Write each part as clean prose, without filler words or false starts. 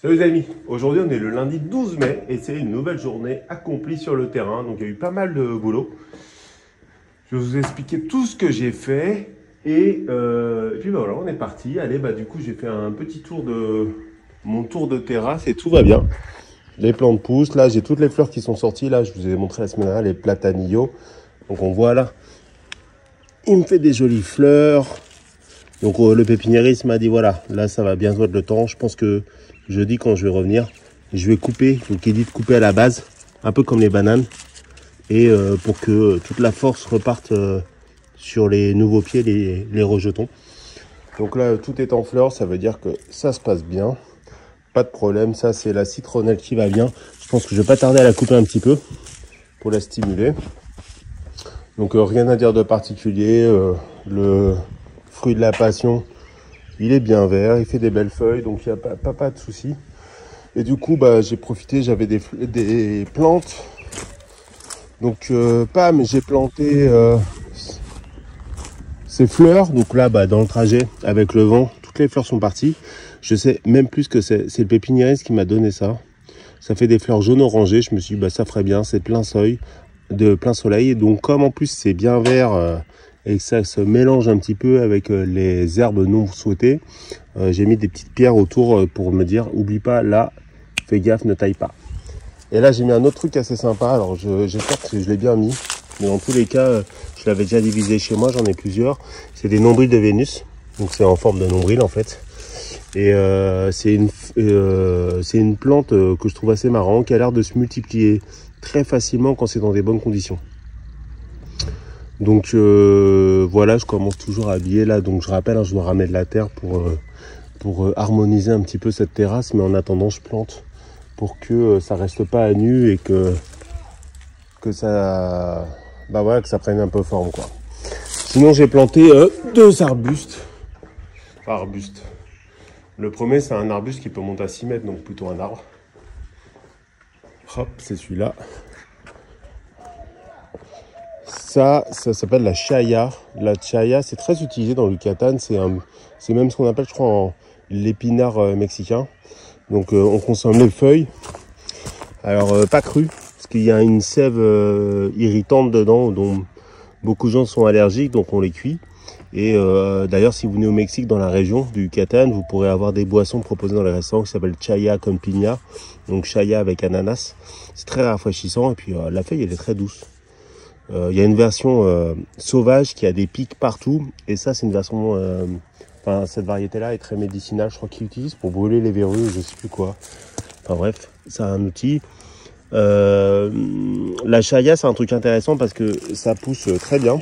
Salut les amis, aujourd'hui on est le lundi 12 mai et c'est une nouvelle journée accomplie sur le terrain. Donc il y a eu pas mal de boulot. Je vais vous expliquer tout ce que j'ai fait et puis bah voilà, on est parti. Allez, bah du coup j'ai fait un petit tour de mon tour de terrasse et tout va bien. Les plantes poussent, là j'ai toutes les fleurs qui sont sorties. Là je vous ai montré la semaine dernière les platanillos. Donc on voit là, il me fait des jolies fleurs. Donc le pépiniériste m'a dit voilà, là ça va bientôt être le temps. Je pense que jeudi quand je vais revenir, je vais couper. Donc il dit de couper à la base, un peu comme les bananes. Et pour que toute la force reparte sur les nouveaux pieds, les rejetons. Donc là tout est en fleurs, ça veut dire que ça se passe bien. Pas de problème, ça c'est la citronnelle qui va bien. Je pense que je vais pas tarder à la couper un petit peu pour la stimuler. Donc rien à dire de particulier. Le fruit de la passion, il est bien vert, il fait des belles feuilles, donc il n'y a pas de souci. Et du coup, bah, j'ai profité, j'avais des plantes. Donc, j'ai planté ces fleurs. Donc là, bah, dans le trajet, avec le vent, toutes les fleurs sont parties. Je sais même plus que c'est le pépiniériste qui m'a donné ça. Ça fait des fleurs jaune orangé. Je me suis dit, bah, ça ferait bien, c'est plein soleil. Et donc, comme en plus c'est bien vert, et que ça se mélange un petit peu avec les herbes non souhaitées, j'ai mis des petites pierres autour pour me dire oublie pas, là fais gaffe, ne taille pas. Et là j'ai mis un autre truc assez sympa, alors j'espère que je l'ai bien mis, mais dans tous les cas je l'avais déjà divisé chez moi, j'en ai plusieurs. C'est des nombrils de Vénus, donc c'est en forme de nombril en fait. Et c'est une plante que je trouve assez marrant, qui a l'air de se multiplier très facilement quand c'est dans des bonnes conditions. Donc voilà, je commence toujours à habiller là. Donc je rappelle, hein, je dois ramener de la terre pour harmoniser un petit peu cette terrasse. Mais en attendant, je plante pour que ça reste pas à nu et que ça, bah voilà, que ça prenne un peu forme quoi. Sinon j'ai planté deux arbustes. Enfin, arbustes. Le premier c'est un arbuste qui peut monter à 6 mètres, donc plutôt un arbre. Hop, c'est celui-là. Ça s'appelle la chaya. La chaya, c'est très utilisé dans le Yucatan. C'est même ce qu'on appelle, je crois, l'épinard mexicain. Donc, on consomme les feuilles. Alors, pas crues, parce qu'il y a une sève irritante dedans, dont beaucoup de gens sont allergiques, donc on les cuit. Et d'ailleurs, si vous venez au Mexique, dans la région du Yucatan, vous pourrez avoir des boissons proposées dans les restaurants qui s'appellent chaya con piña. Donc, chaya avec ananas. C'est très rafraîchissant. Et puis, la feuille, elle est très douce. Il y a une version sauvage qui a des pics partout, et ça c'est une version, enfin cette variété là est très médicinale, je crois qu'ils l'utilisent pour brûler les verrues, je sais plus quoi. Enfin bref, c'est un outil. La chaya c'est un truc intéressant parce que ça pousse très bien.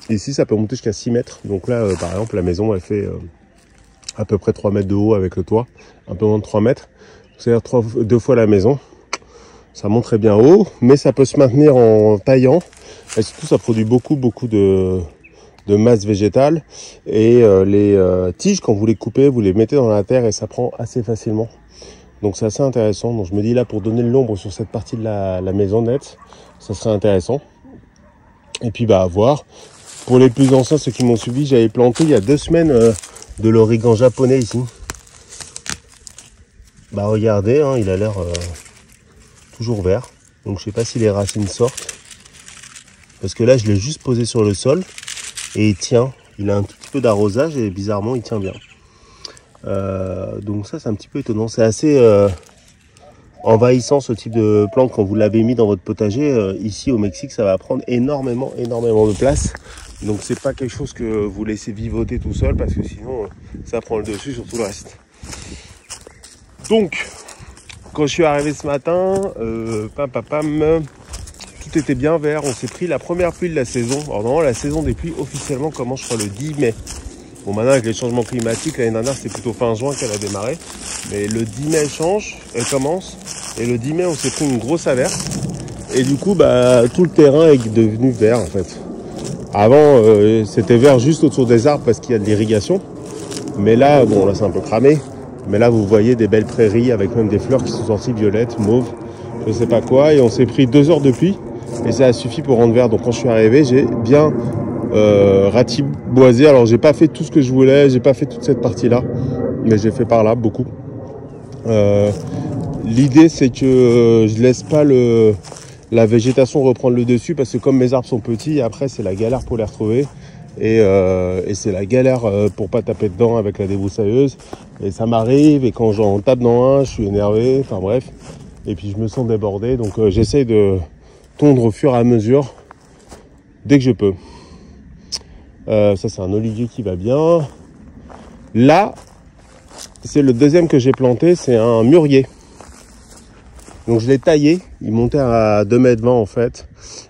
Ici ça peut monter jusqu'à 6 mètres, donc là par exemple la maison elle fait à peu près 3 mètres de haut avec le toit, un peu moins de 3 mètres, c'est-à-dire 2 fois la maison. Ça monte très bien haut, mais ça peut se maintenir en taillant. Et surtout, ça produit beaucoup de masse végétale. Et les tiges, quand vous les coupez, vous les mettez dans la terre et ça prend assez facilement. Donc c'est assez intéressant. Donc je me dis là, pour donner de l'ombre sur cette partie de la maison nette, ça serait intéressant. Et puis bah à voir. Pour les plus anciens, ceux qui m'ont suivi, j'avais planté il y a 2 semaines de l'origan japonais ici. Bah regardez, hein, il a l'air toujours vert. Donc je sais pas si les racines sortent. Parce que là, je l'ai juste posé sur le sol et il tient. Il a un tout petit peu d'arrosage et bizarrement, il tient bien. Donc ça, c'est un petit peu étonnant. C'est assez envahissant ce type de plante quand vous l'avez mis dans votre potager. Ici au Mexique, ça va prendre énormément de place. Donc c'est pas quelque chose que vous laissez vivoter tout seul parce que sinon, ça prend le dessus sur tout le reste. Donc, quand je suis arrivé ce matin, tout était bien vert. On s'est pris la première pluie de la saison. Alors normalement, la saison des pluies officiellement commence, je crois, le 10 mai. Bon, maintenant, avec les changements climatiques, l'année dernière, c'était plutôt fin juin qu'elle a démarré. Mais le 10 mai, elle commence. Et le 10 mai, on s'est pris une grosse averse. Et du coup, bah, tout le terrain est devenu vert, en fait. Avant, c'était vert juste autour des arbres parce qu'il y a de l'irrigation. Mais là, bon, là, c'est un peu cramé. Mais là, vous voyez des belles prairies avec même des fleurs qui sont sorties violettes, mauves, je sais pas quoi. Et on s'est pris 2 heures de pluie. Et ça a suffi pour rendre vert. Donc quand je suis arrivé, j'ai bien ratiboisé. Alors j'ai pas fait tout ce que je voulais, j'ai pas fait toute cette partie là, mais j'ai fait par là beaucoup. L'idée c'est que je laisse pas la végétation reprendre le dessus parce que comme mes arbres sont petits, après c'est la galère pour les retrouver. Et c'est la galère pour pas taper dedans avec la débroussailleuse. Et ça m'arrive, et quand j'en tape dans un, je suis énervé, enfin bref. Et puis je me sens débordé, donc j'essaye de tondre au fur et à mesure, dès que je peux. Ça c'est un olivier qui va bien. Là, c'est le deuxième que j'ai planté, c'est un mûrier. Donc je l'ai taillé, il montait à 2,20 m en fait.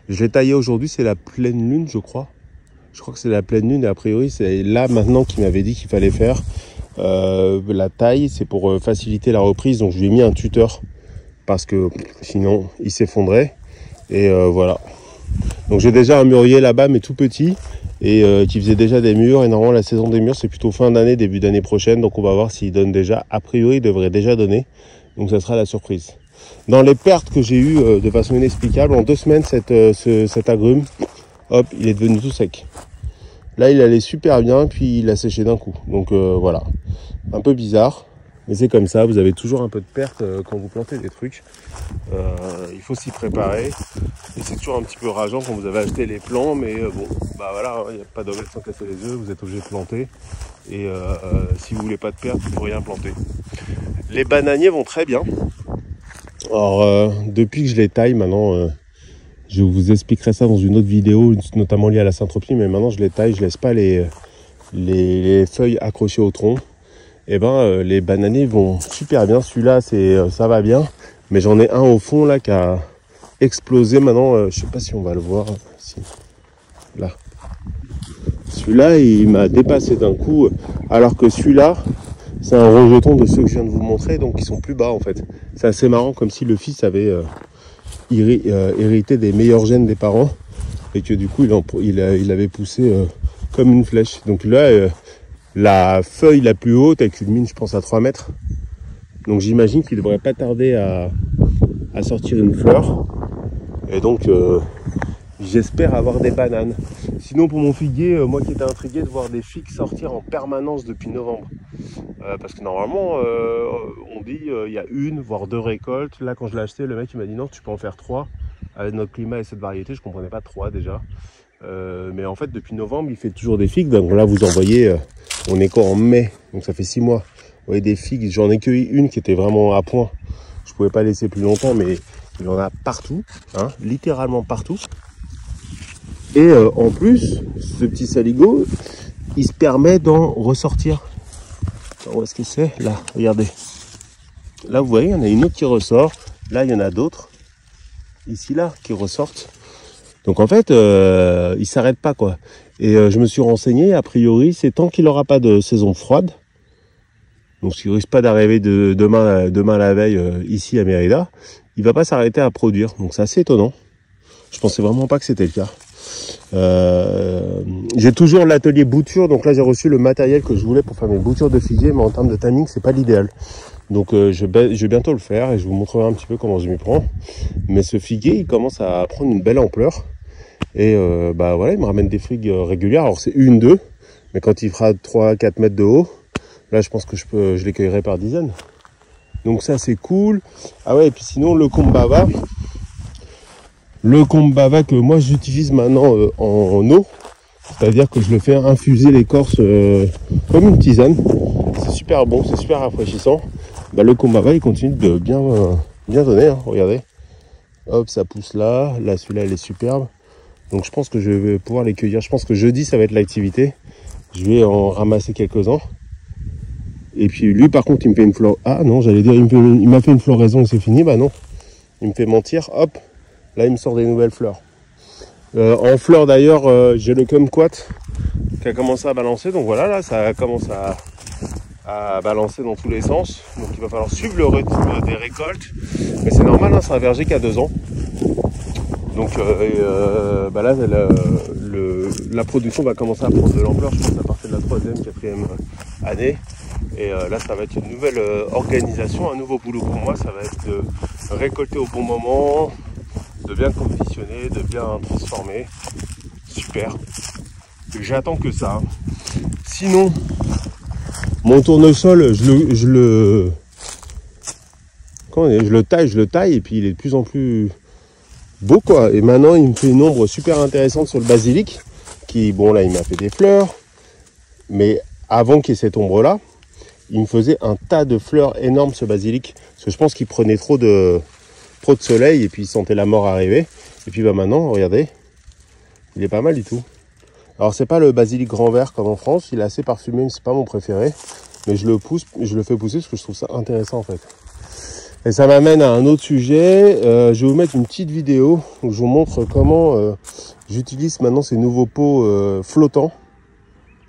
Je l'ai taillé aujourd'hui, c'est la pleine lune je crois. Je crois que c'est la pleine lune et a priori c'est là maintenant qu'il m'avait dit qu'il fallait faire la taille, c'est pour faciliter la reprise. Donc je lui ai mis un tuteur parce que sinon il s'effondrait. Et voilà. Donc j'ai déjà un mûrier là-bas mais tout petit et qui faisait déjà des mûres. Et normalement la saison des mûres c'est plutôt fin d'année, début d'année prochaine. Donc on va voir s'il donne déjà. A priori il devrait déjà donner. Donc ça sera la surprise. Dans les pertes que j'ai eues de façon inexplicable, en 2 semaines cet agrume, hop, il est devenu tout sec. Là, il allait super bien, puis il a séché d'un coup. Donc voilà, un peu bizarre, mais c'est comme ça. Vous avez toujours un peu de perte quand vous plantez des trucs. Il faut s'y préparer. Et c'est toujours un petit peu rageant quand vous avez acheté les plants, mais bon, bah voilà, il n'y a pas d'omelette sans casser les œufs. Vous êtes obligé de planter. Et si vous voulez pas de perte, il ne faut rien planter. Les bananiers vont très bien. Alors, depuis que je les taille, maintenant... je vous expliquerai ça dans une autre vidéo, notamment liée à la Saint-Tropez, mais maintenant je les taille, je laisse pas les feuilles accrochées au tronc. Et ben les bananiers vont super bien. Celui-là ça va bien, mais j'en ai un au fond là qui a explosé maintenant. Je sais pas si on va le voir. Si. Là. Celui-là il m'a dépassé d'un coup, alors que celui-là c'est un rejeton de ceux que je viens de vous montrer, donc ils sont plus bas en fait. C'est assez marrant, comme si le fils avait hérité des meilleurs gènes des parents et que du coup il avait poussé comme une flèche. Donc là la feuille la plus haute elle culmine je pense à 3 mètres, donc j'imagine qu'il devrait pas tarder à sortir une fleur et donc j'espère avoir des bananes. Sinon pour mon figuier, moi qui étais intrigué de voir des figues sortir en permanence depuis novembre, parce que normalement on dit il y a 1 voire 2 récoltes. Là quand je l'ai acheté, le mec il m'a dit non, tu peux en faire 3 avec notre climat et cette variété. Je comprenais pas 3 déjà, mais en fait depuis novembre il fait toujours des figues. Donc là vous en voyez, on est quoi en mai, donc ça fait 6 mois. Vous voyez des figues, j'en ai cueilli une qui était vraiment à point, je pouvais pas laisser plus longtemps, mais il y en a partout, hein, littéralement partout. Et en plus, ce petit saligo, il se permet d'en ressortir. Où est-ce que c'est? Là, regardez. Là, vous voyez, il y en a une autre qui ressort. Là, il y en a d'autres. Ici, là, qui ressortent. Donc, en fait, il ne s'arrête pas, quoi. Et je me suis renseigné, a priori, c'est tant qu'il n'aura pas de saison froide. Donc, s'il ne risque pas d'arriver demain la veille ici à Mérida, il ne va pas s'arrêter à produire. Donc, c'est assez étonnant. Je pensais vraiment pas que c'était le cas. J'ai toujours l'atelier bouture, donc là j'ai reçu le matériel que je voulais pour faire mes boutures de figuier, mais en termes de timing c'est pas l'idéal. Donc je vais bientôt le faire et je vous montrerai un petit peu comment je m'y prends. Mais ce figuier il commence à prendre une belle ampleur et bah voilà, il me ramène des figues régulières. Alors c'est 1-2, mais quand il fera 3-4 mètres de haut, là je pense que je les cueillerai par dizaines. Donc ça c'est cool. Ah ouais, et puis sinon le Combava. Le Combava que moi j'utilise maintenant en eau, c'est-à-dire que je le fais infuser l'écorce comme une tisane. C'est super bon, c'est super rafraîchissant. Bah, le Combava il continue de bien donner, hein, regardez. Hop, ça pousse là, là celui-là il est superbe. Donc je pense que je vais pouvoir les cueillir. Je pense que jeudi ça va être l'activité. Je vais en ramasser quelques-uns. Et puis lui par contre il me fait une fleur. Ah non, j'allais dire il m'a fait une floraison et c'est fini. Bah non, il me fait mentir, hop. Là, il me sort des nouvelles fleurs. En fleurs, d'ailleurs, j'ai le kumquat qui a commencé à balancer. Donc voilà, là, ça commence à balancer dans tous les sens. Donc il va falloir suivre le rythme des récoltes. Mais c'est normal, hein, c'est un verger qui a 2 ans. Donc bah là, la production va commencer à prendre de l'ampleur. Je pense à partir de la 3e, 4e année. Et là, ça va être une nouvelle organisation, un nouveau boulot pour moi. Ça va être de récolter au bon moment, de bien conditionner, de bien transformer. Super. J'attends que ça. Sinon, mon tournesol, je je le taille, et puis il est de plus en plus beau, quoi. Et maintenant, il me fait une ombre super intéressante sur le basilic, qui, bon, là, il m'a fait des fleurs. Mais avant qu'il y ait cette ombre-là, il me faisait un tas de fleurs énormes, ce basilic. Parce que je pense qu'il prenait trop de soleil, et puis il sentait la mort arriver. Et puis, bah, maintenant, regardez, il est pas mal du tout. Alors, c'est pas le basilic grand vert comme en France. Il est assez parfumé, mais c'est pas mon préféré. Mais je le fais pousser parce que je trouve ça intéressant, en fait. Et ça m'amène à un autre sujet. Je vais vous mettre une petite vidéo où je vous montre comment j'utilise maintenant ces nouveaux pots flottants.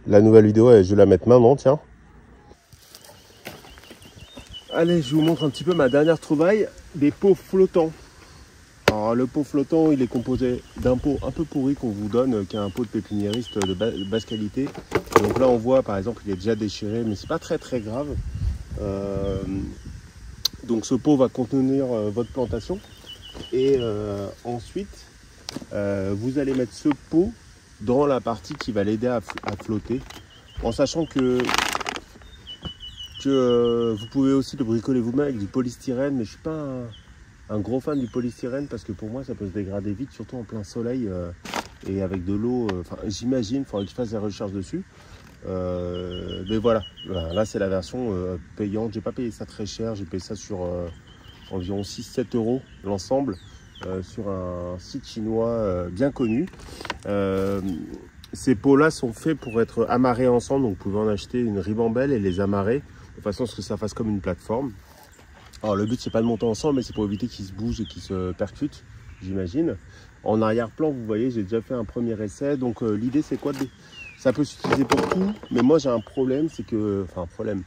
La nouvelle vidéo, je vais la mettre maintenant, tiens. Allez, je vous montre un petit peu ma dernière trouvaille, des pots flottants. Alors le pot flottant, il est composé d'un pot un peu pourri qu'on vous donne, qui est un pot de pépiniériste de basse qualité. Donc là on voit par exemple il est déjà déchiré, mais c'est pas très grave. Donc ce pot va contenir votre plantation. Et ensuite, vous allez mettre ce pot dans la partie qui va l'aider à flotter. En sachant que vous pouvez aussi le bricoler vous-même avec du polystyrène. Mais je ne suis pas un gros fan du polystyrène parce que pour moi ça peut se dégrader vite, surtout en plein soleil et avec de l'eau. J'imagine, il faudrait que je fasse des recherches dessus. Mais voilà, là c'est la version payante. J'ai pas payé ça très cher, j'ai payé ça sur environ 6-7 € l'ensemble sur un site chinois bien connu. Ces pots là sont faits pour être amarrés ensemble, donc vous pouvez en acheter une ribambelle et les amarrer de façon à ce que ça fasse comme une plateforme. Alors le but c'est pas de monter ensemble, mais c'est pour éviter qu'ils se bougent et qu'ils se percutent, j'imagine. En arrière-plan vous voyez j'ai déjà fait un premier essai, donc l'idée c'est quoi ça peut s'utiliser pour tout, mais moi j'ai un problème, c'est que, problème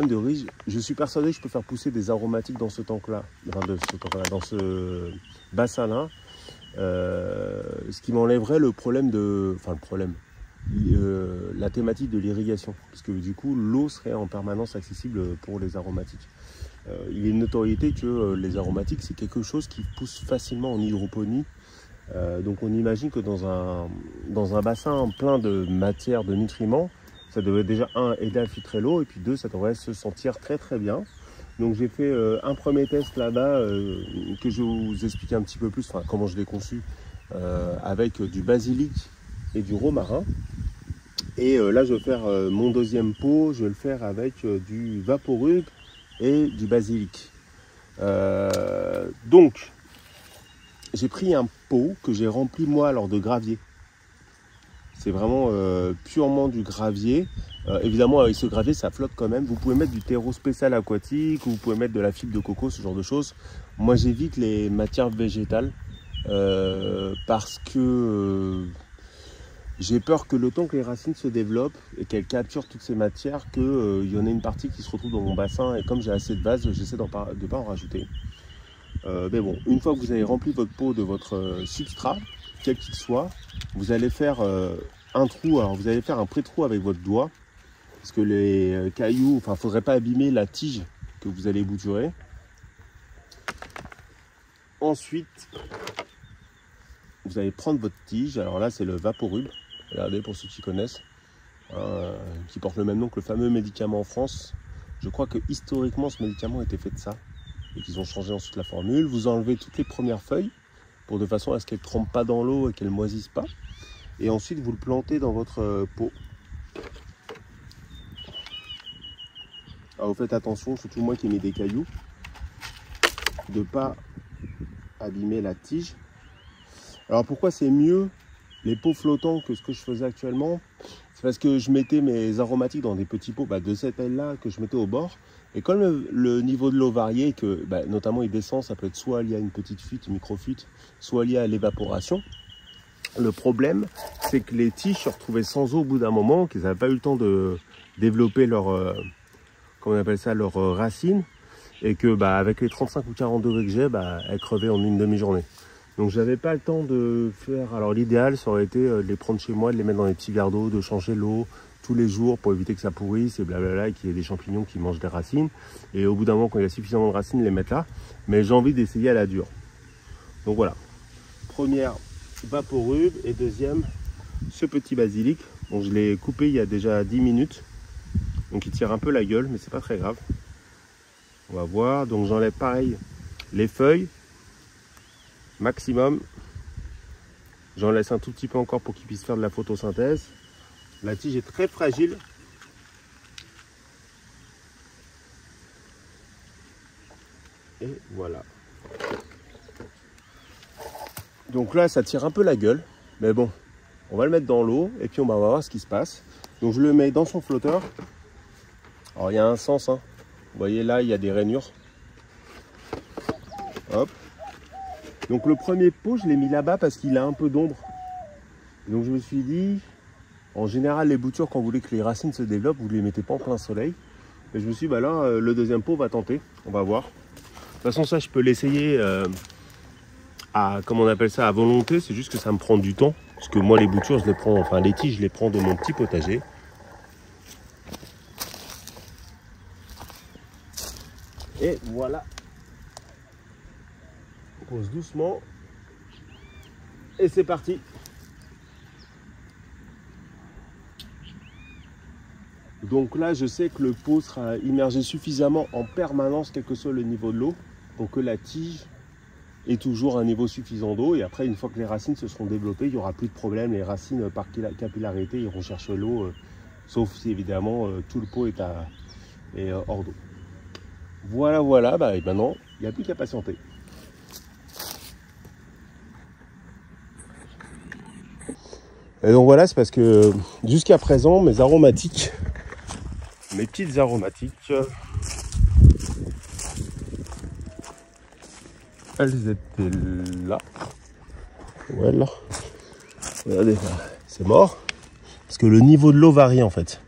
de riz, je suis persuadé que je peux faire pousser des aromatiques dans ce tank-là, dans ce bassin-là, ce qui m'enlèverait le problème la thématique de l'irrigation, parce que du coup l'eau serait en permanence accessible pour les aromatiques. Il est une notoriété que les aromatiques c'est quelque chose qui pousse facilement en hydroponie. Donc on imagine que dans un bassin plein de matière, de nutriments, ça devrait déjà aider à filtrer l'eau, et puis 2 ça devrait se sentir très bien. Donc j'ai fait un premier test là-bas que je vais vous expliquer un petit peu plus, comment je l'ai conçu, avec du basilic et du romarin. Et là je vais faire mon deuxième pot, je vais le faire avec du vaporub et du basilic. Donc j'ai pris un pot que j'ai rempli moi alors de gravier. C'est vraiment purement du gravier. Évidemment avec ce gravier ça flotte quand même. Vous pouvez mettre du terreau spécial aquatique, ou vous pouvez mettre de la fibre de coco, ce genre de choses. Moi j'évite les matières végétales parce que j'ai peur que le temps que les racines se développent et qu'elles capturent toutes ces matières, qu'il y en ait une partie qui se retrouve dans mon bassin, et comme j'ai assez de vase, j'essaie de ne pas en rajouter. Mais bon, une fois que vous avez rempli votre pot de votre substrat, quel qu'il soit, vous allez faire un trou. Alors vous allez faire un pré-trou avec votre doigt, parce que les cailloux, il ne faudrait pas abîmer la tige que vous allez bouturer. Ensuite, vous allez prendre votre tige. Alors là, c'est le vaporub. Regardez pour ceux qui connaissent, qui porte le même nom que le fameux médicament en France. Je crois que historiquement, ce médicament était fait de ça, et qu'ils ont changé ensuite la formule. Vous enlevez toutes les premières feuilles de façon à ce qu'elles ne trempent pas dans l'eau et qu'elles ne moisissent pas. Et ensuite, vous le plantez dans votre pot. Alors, vous faites attention, surtout moi qui mets des cailloux, de ne pas abîmer la tige. Alors, pourquoi c'est mieux les pots flottants que ce que je faisais actuellement? C'est parce que je mettais mes aromatiques dans des petits pots de cette taille-là que je mettais au bord. Et comme le niveau de l'eau variait, que notamment il descend, ça peut être soit lié à une petite fuite, une micro-fuite, soit lié à l'évaporation. Le problème, c'est que les tiges se retrouvaient sans eau au bout d'un moment, qu'ils n'avaient pas eu le temps de développer leur, comment on appelle ça, leurs racines, et que avec les 35 ou 40 degrés que j'ai, elles crevaient en une demi-journée. Donc j'avais pas le temps de faire. Alors l'idéal, ça aurait été de les prendre chez moi, de les mettre dans des petits verres d'eau, de changer l'eau tous les jours pour éviter que ça pourrisse et blablabla, et qu'il y ait des champignons qui mangent des racines. Et au bout d'un moment, quand il y a suffisamment de racines, les mettre là. Mais j'ai envie d'essayer à la dure. Donc voilà. Première, vaporub, et deuxième, ce petit basilic. Donc je l'ai coupé il y a déjà 10 minutes. Donc il tire un peu la gueule, mais c'est pas très grave. On va voir. Donc j'enlève pareil les feuilles. Maximum. J'en laisse un tout petit peu encore pour qu'il puisse faire de la photosynthèse. La tige est très fragile. Et voilà. Donc là, ça tire un peu la gueule. Mais bon, on va le mettre dans l'eau et puis on va voir ce qui se passe. Donc je le mets dans son flotteur. Alors il y a un sens. Hein. Vous voyez là, il y a des rainures. Hop. Donc le premier pot, je l'ai mis là-bas parce qu'il a un peu d'ombre. Donc je me suis dit, en général, les boutures, quand vous voulez que les racines se développent, vous ne les mettez pas en plein soleil. Et je me suis dit, bah là, le deuxième pot va tenter. On va voir. De toute façon, ça, je peux l'essayer à, comment on appelle ça, à volonté. C'est juste que ça me prend du temps. Parce que moi, les boutures, je les prends, enfin les tiges, je les prends de mon petit potager. Et voilà. On pose doucement. Et c'est parti. Donc là, je sais que le pot sera immergé suffisamment en permanence, quel que soit le niveau de l'eau, pour que la tige ait toujours un niveau suffisant d'eau. Et après, une fois que les racines se seront développées, il n'y aura plus de problème. Les racines, par capillarité, iront chercher l'eau, sauf si évidemment tout le pot est hors d'eau. Voilà, voilà. Bah, et maintenant, il n'y a plus qu'à patienter. Et donc voilà, c'est parce que jusqu'à présent, mes aromatiques, mes petites aromatiques, elles étaient là. Voilà. Regardez, c'est mort. Parce que le niveau de l'eau varie en fait.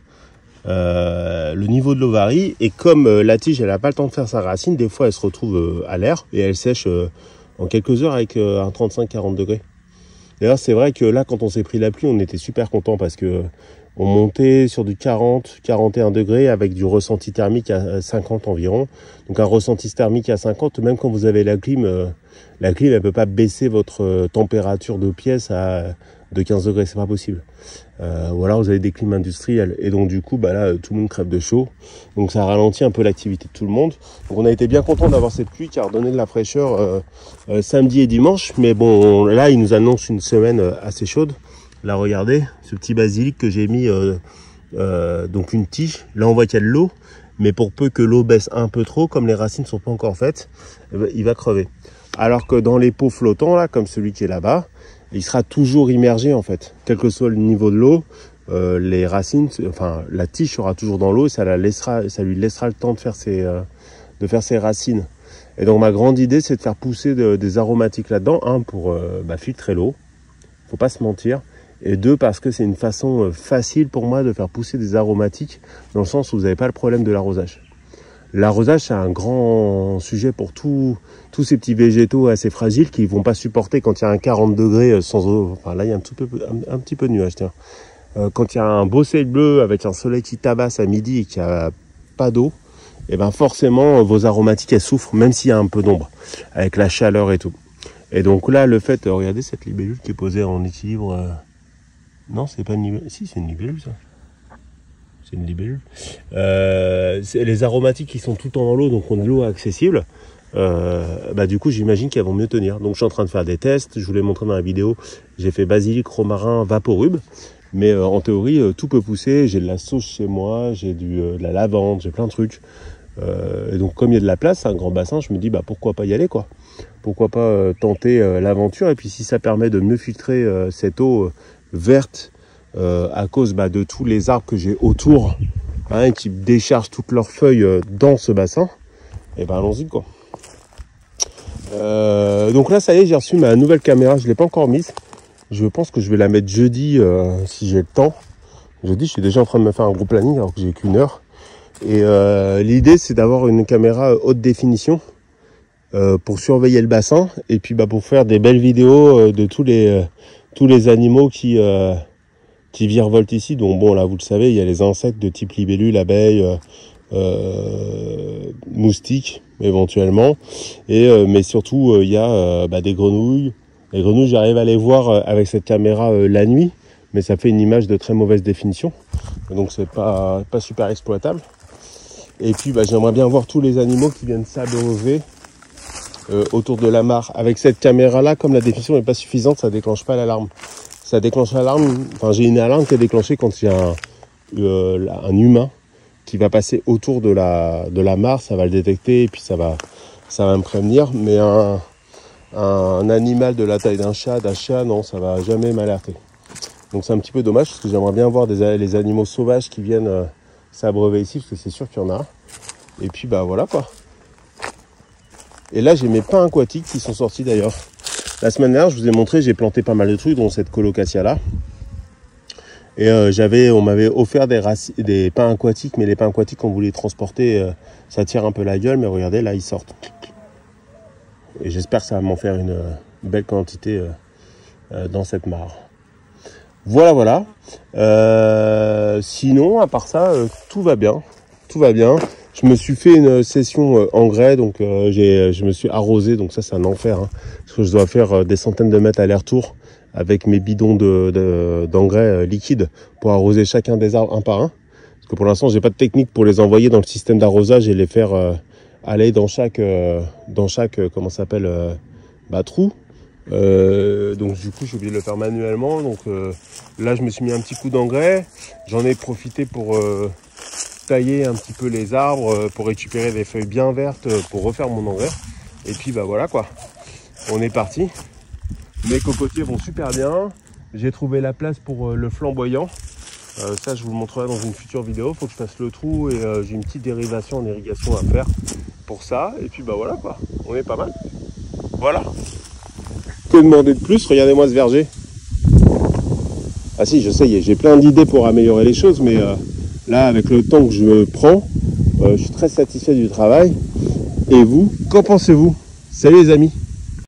Le niveau de l'eau varie. Et comme la tige, elle n'a pas le temps de faire sa racine, des fois elle se retrouve à l'air et elle sèche en quelques heures avec un 35-40 degrés. D'ailleurs, c'est vrai que là, quand on s'est pris la pluie, on était super content parce que on montait sur du 40-41 degrés avec du ressenti thermique à 50 environ. Donc un ressenti thermique à 50, même quand vous avez la clim, elle peut pas baisser votre température de pièce de 15 degrés, c'est pas possible. Ou alors vous avez des clims industriels et donc du coup, bah là, tout le monde crève de chaud. Donc ça ralentit un peu l'activité de tout le monde. Donc on a été bien content d'avoir cette pluie qui a redonné de la fraîcheur samedi et dimanche. Mais bon, là, il nous annonce une semaine assez chaude. Là, regardez, ce petit basilic que j'ai mis, donc une tige. Là, on voit qu'il y a de l'eau, mais pour peu que l'eau baisse un peu trop, comme les racines ne sont pas encore faites, il va crever. Alors que dans les pots flottants, là, comme celui qui est là-bas, il sera toujours immergé, en fait. Quel que soit le niveau de l'eau, les racines, enfin, la tige sera toujours dans l'eau et ça lui laissera le temps de faire ses racines. Et donc, ma grande idée, c'est de faire pousser des aromatiques là-dedans. Un, pour filtrer l'eau. Faut pas se mentir. Et deux, parce que c'est une façon facile pour moi de faire pousser des aromatiques, dans le sens où vous n'avez pas le problème de l'arrosage. L'arrosage, c'est un grand sujet pour tous ces petits végétaux assez fragiles qui ne vont pas supporter quand il y a un 40 degrés sans eau. Enfin là, il y a un petit peu de nuage, tiens. Quand il y a un beau ciel bleu avec un soleil qui tabasse à midi et qu'il n'y a pas d'eau, et ben forcément, vos aromatiques, elles souffrent, même s'il y a un peu d'ombre, avec la chaleur et tout. Et donc là, le fait, regardez cette libellule qui est posée en équilibre... Non, c'est pas une libellule. Si, c'est une libellule, ça. C'est une libellule. C'est les aromatiques qui sont tout le temps dans l'eau, donc on a de l'eau accessible. Du coup, j'imagine qu'elles vont mieux tenir. Donc, je suis en train de faire des tests. Je vous l'ai montré dans la vidéo. J'ai fait basilic, romarin, vaporub. Mais en théorie, tout peut pousser. J'ai de la sauge chez moi, j'ai de la lavande, j'ai plein de trucs. Et donc, comme il y a de la place, c'est un grand bassin, je me dis, pourquoi pas y aller, quoi. Pourquoi pas tenter l'aventure. Et puis, si ça permet de mieux filtrer cette eau verte à cause de tous les arbres que j'ai autour, qui déchargent toutes leurs feuilles dans ce bassin, et allons-y, quoi. Donc là, ça y est, j'ai reçu ma nouvelle caméra. Je ne l'ai pas encore mise. Je pense que je vais la mettre jeudi si j'ai le temps. Jeudi, je suis déjà en train de me faire un gros planning alors que j'ai qu'une heure. Et l'idée, c'est d'avoir une caméra haute définition pour surveiller le bassin et puis pour faire des belles vidéos de tous les animaux qui virevoltent ici. Donc bon, là, vous le savez, il y a les insectes de type libellule, abeilles, moustiques éventuellement, mais surtout il y a des grenouilles. Les grenouilles, j'arrive à les voir avec cette caméra la nuit, mais ça fait une image de très mauvaise définition, donc c'est pas super exploitable. Et puis bah, j'aimerais bien voir tous les animaux qui viennent s'abreuver autour de la mare. Avec cette caméra là, comme la définition n'est pas suffisante, ça déclenche pas l'alarme. Ça déclenche l'alarme, enfin j'ai une alarme qui est déclenchée quand il y a un humain qui va passer autour de la mare, ça va le détecter et puis ça va me prévenir. Mais un animal de la taille d'un chat, non, ça va jamais m'alerter. Donc c'est un petit peu dommage parce que j'aimerais bien voir les animaux sauvages qui viennent s'abreuver ici, parce que c'est sûr qu'il y en a. Et puis bah voilà quoi. Et là j'ai mes pins aquatiques qui sont sortis d'ailleurs. La semaine dernière je vous ai montré, j'ai planté pas mal de trucs, dont cette colocatia là. Et on m'avait offert des pins aquatiques, mais les pins aquatiques quand vous les transportez, ça tire un peu la gueule, mais regardez là ils sortent. Et j'espère que ça va m'en faire une belle quantité dans cette mare. Voilà. Sinon, à part ça, tout va bien. Tout va bien. Je me suis fait une session engrais, donc je me suis arrosé, donc ça c'est un enfer. Hein, parce que je dois faire des centaines de mètres aller-retour avec mes bidons d'engrais liquide pour arroser chacun des arbres un par un. Parce que pour l'instant, j'ai pas de technique pour les envoyer dans le système d'arrosage et les faire aller dans chaque comment ça s'appelle trou. Donc du coup j'ai oublié de le faire manuellement. Donc là je me suis mis un petit coup d'engrais. J'en ai profité pour tailler un petit peu les arbres pour récupérer des feuilles bien vertes pour refaire mon engrais. Et puis bah voilà quoi, on est parti. Mes cocotiers vont super bien. J'ai trouvé la place pour le flamboyant. Ça je vous le montrerai dans une future vidéo. Faut que je fasse le trou et j'ai une petite dérivation en irrigation à faire pour ça. Et puis bah voilà quoi, on est pas mal. Voilà. Que demander de plus? Regardez-moi ce verger. Ah si, je sais, j'ai plein d'idées pour améliorer les choses, mais là, avec le temps que je me prends, je suis très satisfait du travail. Et vous, qu'en pensez-vous? Salut les amis!